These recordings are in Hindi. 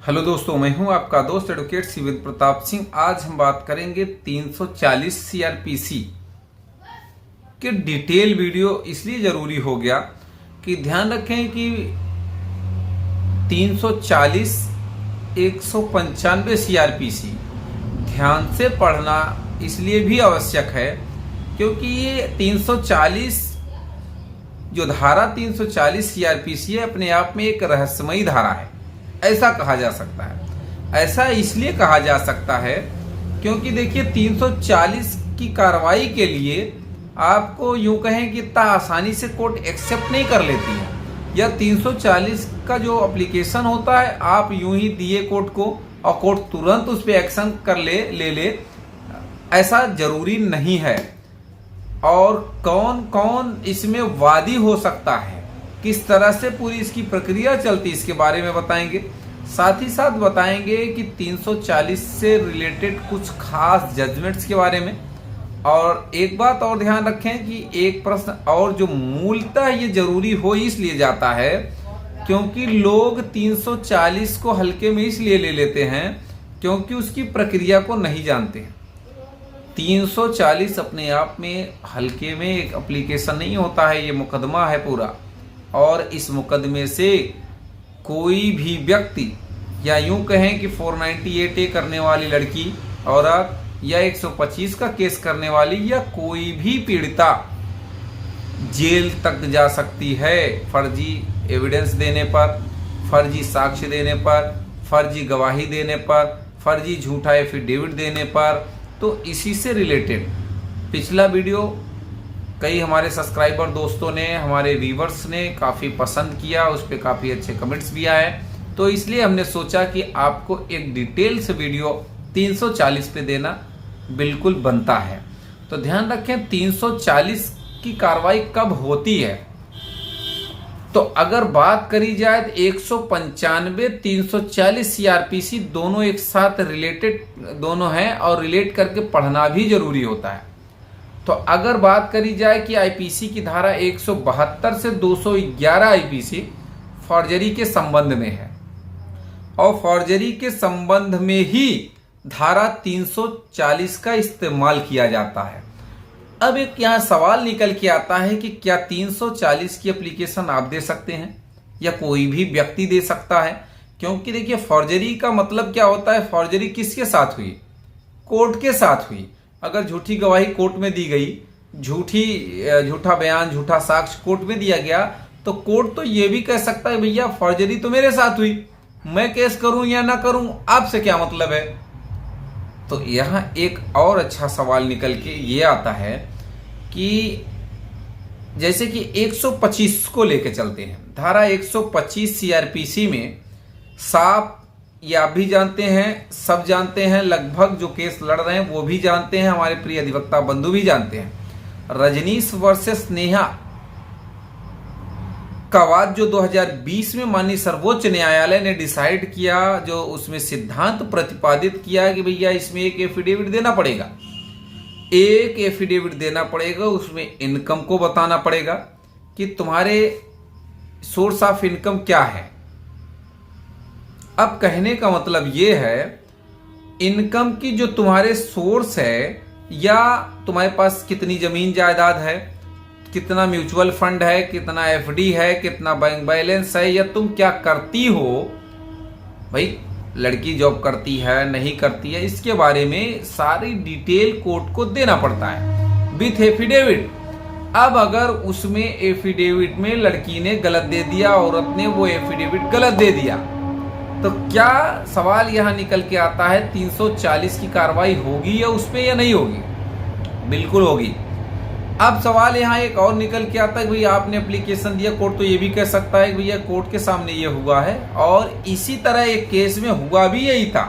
हेलो दोस्तों, मैं हूं आपका दोस्त एडवोकेट शिविर प्रताप सिंह। आज हम बात करेंगे 340 सीआरपीसी के डिटेल वीडियो। इसलिए जरूरी हो गया कि ध्यान रखें कि 340 195 सीआरपीसी ध्यान से पढ़ना इसलिए भी आवश्यक है क्योंकि ये 340 जो धारा 340 सीआरपीसी है अपने आप में एक रहस्यमयी धारा है, ऐसा कहा जा सकता है। ऐसा इसलिए कहा जा सकता है क्योंकि देखिए 340 की कार्रवाई के लिए आपको यूं कहें कि इतना आसानी से कोर्ट एक्सेप्ट नहीं कर लेती है। या 340 का जो एप्लीकेशन होता है आप यूं ही दिए कोर्ट को और कोर्ट तुरंत उस पर एक्शन कर ले, ऐसा जरूरी नहीं है। और कौन कौन इसमें वादी हो सकता है, किस तरह से पूरी इसकी प्रक्रिया चलती, इसके बारे में बताएंगे। साथ ही साथ बताएंगे कि 340 से रिलेटेड कुछ खास जजमेंट्स के बारे में। और एक बात और ध्यान रखें कि एक प्रश्न और जो मूलतः ये जरूरी हो इसलिए जाता है क्योंकि लोग 340 को हल्के में इसलिए ले लेते हैं क्योंकि उसकी प्रक्रिया को नहीं जानते हैं। 340 अपने आप में हल्के में एक एप्लीकेशन नहीं होता है, ये मुकदमा है पूरा। और इस मुकदमे से कोई भी व्यक्ति या यूं कहें कि 498 ए करने वाली लड़की औरत या 125 का केस करने वाली या कोई भी पीड़िता जेल तक जा सकती है फर्जी एविडेंस देने पर, फर्जी साक्ष्य देने पर, फर्जी गवाही देने पर, फर्जी झूठा एफिडेविट देने पर। तो इसी से रिलेटेड पिछला वीडियो कई हमारे सब्सक्राइबर दोस्तों ने, हमारे व्यूवर्स ने काफ़ी पसंद किया, उस पर काफ़ी अच्छे कमेंट्स भी आए। तो इसलिए हमने सोचा कि आपको एक डिटेल से वीडियो 340 पे देना बिल्कुल बनता है। तो ध्यान रखें 340 की कार्रवाई कब होती है। तो अगर बात करी जाए तो 195 340 सीआरपीसी दोनों एक साथ रिलेटेड दोनों हैं और रिलेट करके पढ़ना भी जरूरी होता है। तो अगर बात करी जाए कि आईपीसी की धारा 172 से 211 आईपीसी फॉर्जरी के संबंध में है और फॉर्जरी के संबंध में ही धारा 340 का इस्तेमाल किया जाता है। अब एक यहाँ सवाल निकल के आता है कि क्या 340 की एप्लीकेशन आप दे सकते हैं या कोई भी व्यक्ति दे सकता है? क्योंकि देखिए फॉर्जरी का मतलब क्या होता है, फॉर्जरी किसके साथ हुई? कोर्ट के साथ हुई। अगर झूठी गवाही कोर्ट में दी गई, झूठा बयान, झूठा साक्ष्य कोर्ट में दिया गया, तो कोर्ट तो ये भी कह सकता है भैया फॉर्जरी तो मेरे साथ हुई, मैं केस करूं या ना करूं आपसे क्या मतलब है। तो यहाँ एक और अच्छा सवाल निकल के ये आता है कि जैसे कि 125 को लेके चलते हैं। धारा 125 सीआरपीसी में साफ, ये आप भी जानते हैं, सब जानते हैं, लगभग जो केस लड़ रहे हैं वो भी जानते हैं, हमारे प्रिय अधिवक्ता बंधु भी जानते हैं। रजनीश वर्सेस नेहा का वाद जो 2020 में माननीय सर्वोच्च न्यायालय ने डिसाइड किया, जो उसमें सिद्धांत प्रतिपादित किया कि भैया इसमें एक एफिडेविट देना पड़ेगा, एक एफिडेविट देना पड़ेगा, उसमें इनकम को बताना पड़ेगा कि तुम्हारे सोर्स ऑफ इनकम क्या है। अब कहने का मतलब ये है इनकम की जो तुम्हारे सोर्स है, या तुम्हारे पास कितनी जमीन जायदाद है, कितना म्यूचुअल फंड है, कितना एफडी है, कितना बैंक बैलेंस है, या तुम क्या करती हो, भाई लड़की जॉब करती है नहीं करती है, इसके बारे में सारी डिटेल कोर्ट को देना पड़ता है विथ एफिडेविट। अब अगर उसमें एफिडेविट में लड़की ने गलत दे दिया, औरत ने वो एफिडेविट गलत दे दिया, तो क्या सवाल यहां निकल के आता है 340 की कार्रवाई होगी या उस पर या नहीं होगी? बिल्कुल होगी। अब सवाल यहाँ एक और निकल के आता है कि भैया आपने एप्लीकेशन दिया, कोर्ट तो ये भी कह सकता है कि भैया कोर्ट के सामने ये हुआ है। और इसी तरह एक केस में हुआ भी यही था,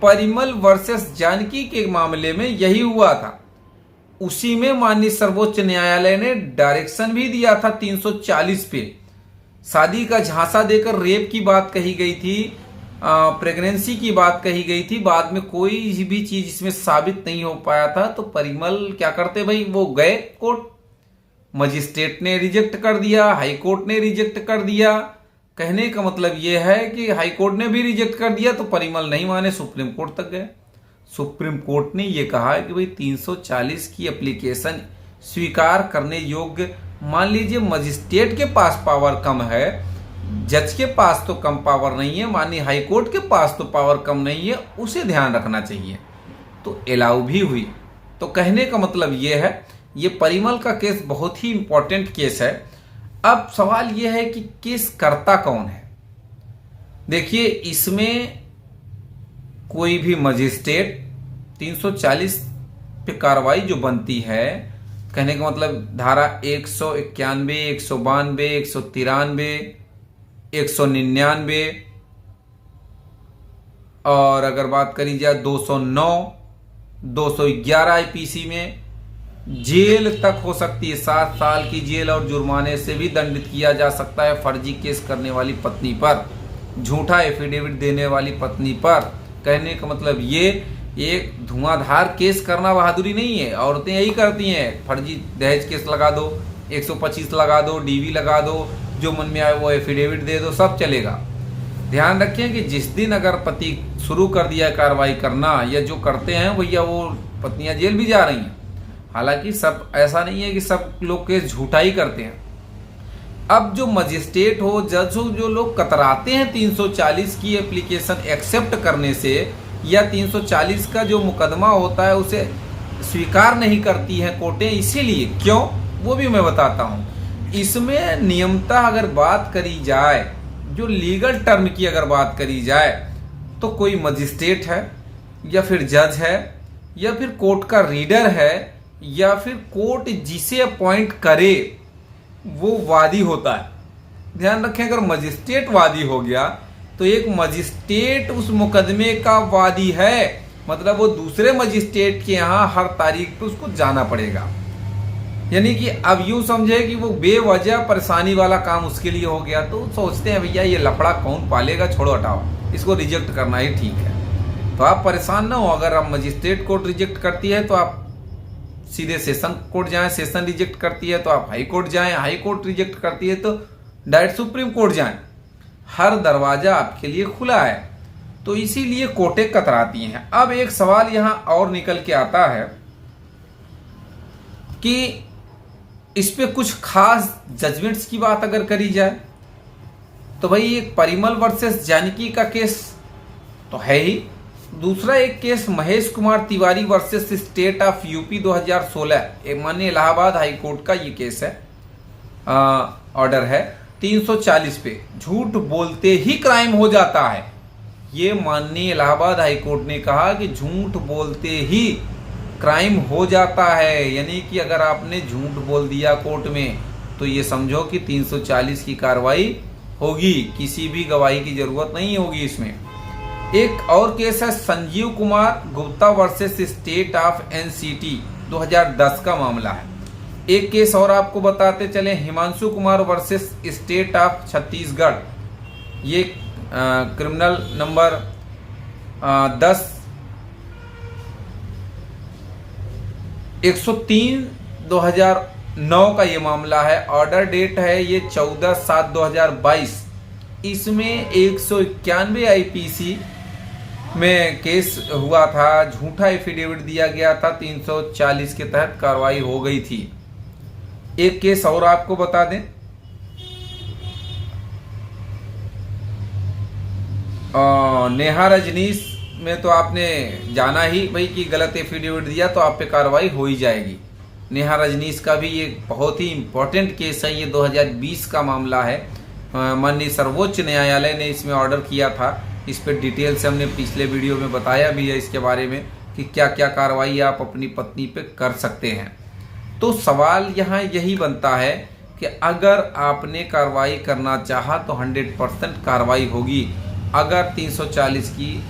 परिमल वर्सेस जानकी के मामले में यही हुआ था। उसी में माननीय सर्वोच्च न्यायालय ने डायरेक्शन भी दिया था 340 पे। शादी का झांसा देकर रेप की बात कही गई थी, प्रेगनेंसी की बात कही गई थी, बाद में कोई भी चीज इसमें साबित नहीं हो पाया था। तो परिमल क्या करते भाई, वो गए कोर्ट, मजिस्ट्रेट ने रिजेक्ट कर दिया, हाई कोर्ट ने रिजेक्ट कर दिया, कहने का मतलब ये है कि हाई कोर्ट ने भी रिजेक्ट कर दिया तो परिमल नहीं माने, सुप्रीम कोर्ट तक गए। सुप्रीम कोर्ट ने ये कहा कि भाई 340 की एप्लीकेशन स्वीकार करने योग्य, मान लीजिए मजिस्ट्रेट के पास पावर कम है, जज के पास तो कम पावर नहीं है, माननीय हाई कोर्ट के पास तो पावर कम नहीं है, उसे ध्यान रखना चाहिए, तो अलाउ भी हुई। तो कहने का मतलब ये है, ये परिमल का केस बहुत ही इंपॉर्टेंट केस है। अब सवाल ये है कि केस करता कौन है। देखिए, इसमें कोई भी मजिस्ट्रेट 340 पे कार्रवाई जो बनती है, कहने का मतलब धारा 191, 192, 193, 199 और अगर बात करी जाए 209, 211 आईपीसी में जेल तक हो सकती है, 7 साल की जेल और जुर्माने से भी दंडित किया जा सकता है फर्जी केस करने वाली पत्नी पर, झूठा एफिडेविट देने वाली पत्नी पर। कहने का मतलब ये एक धुआंधार केस करना बहादुरी नहीं है। औरतें यही करती हैं, फर्जी दहेज केस लगा दो, 125 लगा दो, डीवी लगा दो, जो मन में आए वो एफिडेविट दे दो, सब चलेगा। ध्यान रखें कि जिस दिन अगर पति शुरू कर दिया कार्रवाई करना, या जो करते हैं भैया, वो पत्नियां जेल भी जा रही हैं। हालांकि सब ऐसा नहीं है कि सब लोग केस झूठा ही करते हैं। अब जो मजिस्ट्रेट हो, जज हो, जो लोग कतराते हैं 340 की एप्लीकेशन एक्सेप्ट करने से, या 340 का जो मुकदमा होता है उसे स्वीकार नहीं करती हैं कोर्टें, इसीलिए क्यों, वो भी मैं बताता हूं। इसमें नियमता अगर बात करी जाए, जो लीगल टर्म की अगर बात करी जाए, तो कोई मजिस्ट्रेट है, या फिर जज है, या फिर कोर्ट का रीडर है, या फिर कोर्ट जिसे अपॉइंट करे वो वादी होता है। ध्यान रखें, अगर मजिस्ट्रेट वादी हो गया तो एक मजिस्ट्रेट उस मुकदमे का वादी है, मतलब वो दूसरे मजिस्ट्रेट के यहाँ हर तारीख पे उसको जाना पड़ेगा। यानी कि अब यूं समझे कि वो बेवजह परेशानी वाला काम उसके लिए हो गया, तो सोचते हैं भैया ये लफड़ा कौन पालेगा, छोड़ो हटाओ, इसको रिजेक्ट करना ही ठीक है। तो आप परेशान ना हो, अगर आप मजिस्ट्रेट कोर्ट रिजेक्ट करती है तो आप सीधे सेशन कोर्ट जाएं, सेशन रिजेक्ट करती है तो आप हाई कोर्ट जाएं, हाई कोर्ट रिजेक्ट करती है तो डायरेक्ट सुप्रीम कोर्ट जाएं। हर दरवाजा आपके लिए खुला है, तो इसीलिए कोर्टें कतराती हैं। अब एक सवाल यहां और निकल के आता है कि इस पे कुछ खास जजमेंट्स की बात अगर करी जाए तो भाई एक परिमल वर्सेस जानकी का केस तो है ही, दूसरा एक case Mahesh Kumar Tiwari versus state of UP 2016, माननीय इलाहाबाद हाई कोर्ट का ये केस है, ऑर्डर है 340 पे, झूठ बोलते ही क्राइम हो जाता है। ये माननीय इलाहाबाद हाई कोर्ट ने कहा कि झूठ बोलते ही क्राइम हो जाता है, यानी कि अगर आपने झूठ बोल दिया कोर्ट में तो ये समझो कि 340 की कार्रवाई होगी, किसी भी गवाही की जरूरत नहीं होगी इसमें। एक और केस है Sanjeev Kumar Gupta versus state of NCT 2010 का मामला है। एक केस और आपको बताते चले, Himanshu Kumar versus state of Chhattisgarh, ये क्रिमिनल नंबर 10-103/2009 का ये मामला है। ऑर्डर डेट है ये 14/7/2022। इसमें 191 आईपीसी में केस हुआ था, झूठा एफिडेविट दिया गया था, 340 के तहत कार्रवाई हो गई थी। एक केस और आपको बता दें, नेहा रजनीश में तो आपने जाना ही भाई कि गलत एफिडेविट दिया तो आप पे कार्रवाई हो ही जाएगी। नेहा रजनीश का भी ये बहुत ही इंपॉर्टेंट केस है, ये 2020 का मामला है। माननीय सर्वोच्च न्यायालय ने इसमें ऑर्डर किया था, इस पर डिटेल से हमने पिछले वीडियो में बताया भी है इसके बारे में कि क्या क्या कार्रवाई आप अपनी पत्नी पे कर सकते हैं। तो सवाल यहाँ यही बनता है कि अगर आपने कार्रवाई करना चाहा तो 100% कार्रवाई होगी। अगर 340 की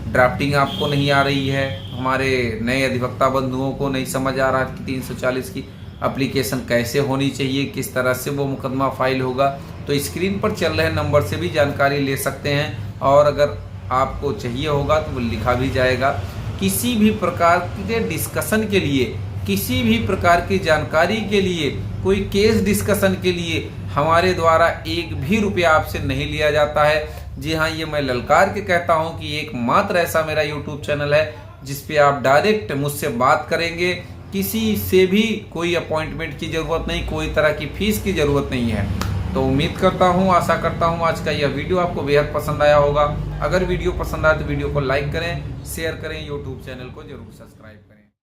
ड्राफ्टिंग आपको नहीं आ रही है, हमारे नए अधिवक्ता बंधुओं को नहीं समझ आ रहा कि 340 की एप्लीकेशन कैसे होनी चाहिए, किस तरह से वो मुकदमा फाइल होगा, तो स्क्रीन पर चल रहे नंबर से भी जानकारी ले सकते हैं। और अगर आपको चाहिए होगा तो वो लिखा भी जाएगा। किसी भी प्रकार के डिस्कशन के लिए, किसी भी प्रकार की जानकारी के लिए, कोई केस डिस्कशन के लिए हमारे द्वारा एक भी रुपया आपसे नहीं लिया जाता है। जी हाँ, ये मैं ललकार के कहता हूँ कि एकमात्र ऐसा मेरा यूट्यूब चैनल है जिस पे आप डायरेक्ट मुझसे बात करेंगे, किसी से भी कोई अपॉइंटमेंट की ज़रूरत नहीं, कोई तरह की फीस की ज़रूरत नहीं है। तो उम्मीद करता हूँ, आशा करता हूँ आज का यह वीडियो आपको बेहद पसंद आया होगा। अगर वीडियो पसंद आए तो वीडियो को लाइक करें, शेयर करें, यूट्यूब चैनल को जरूर सब्सक्राइब करें।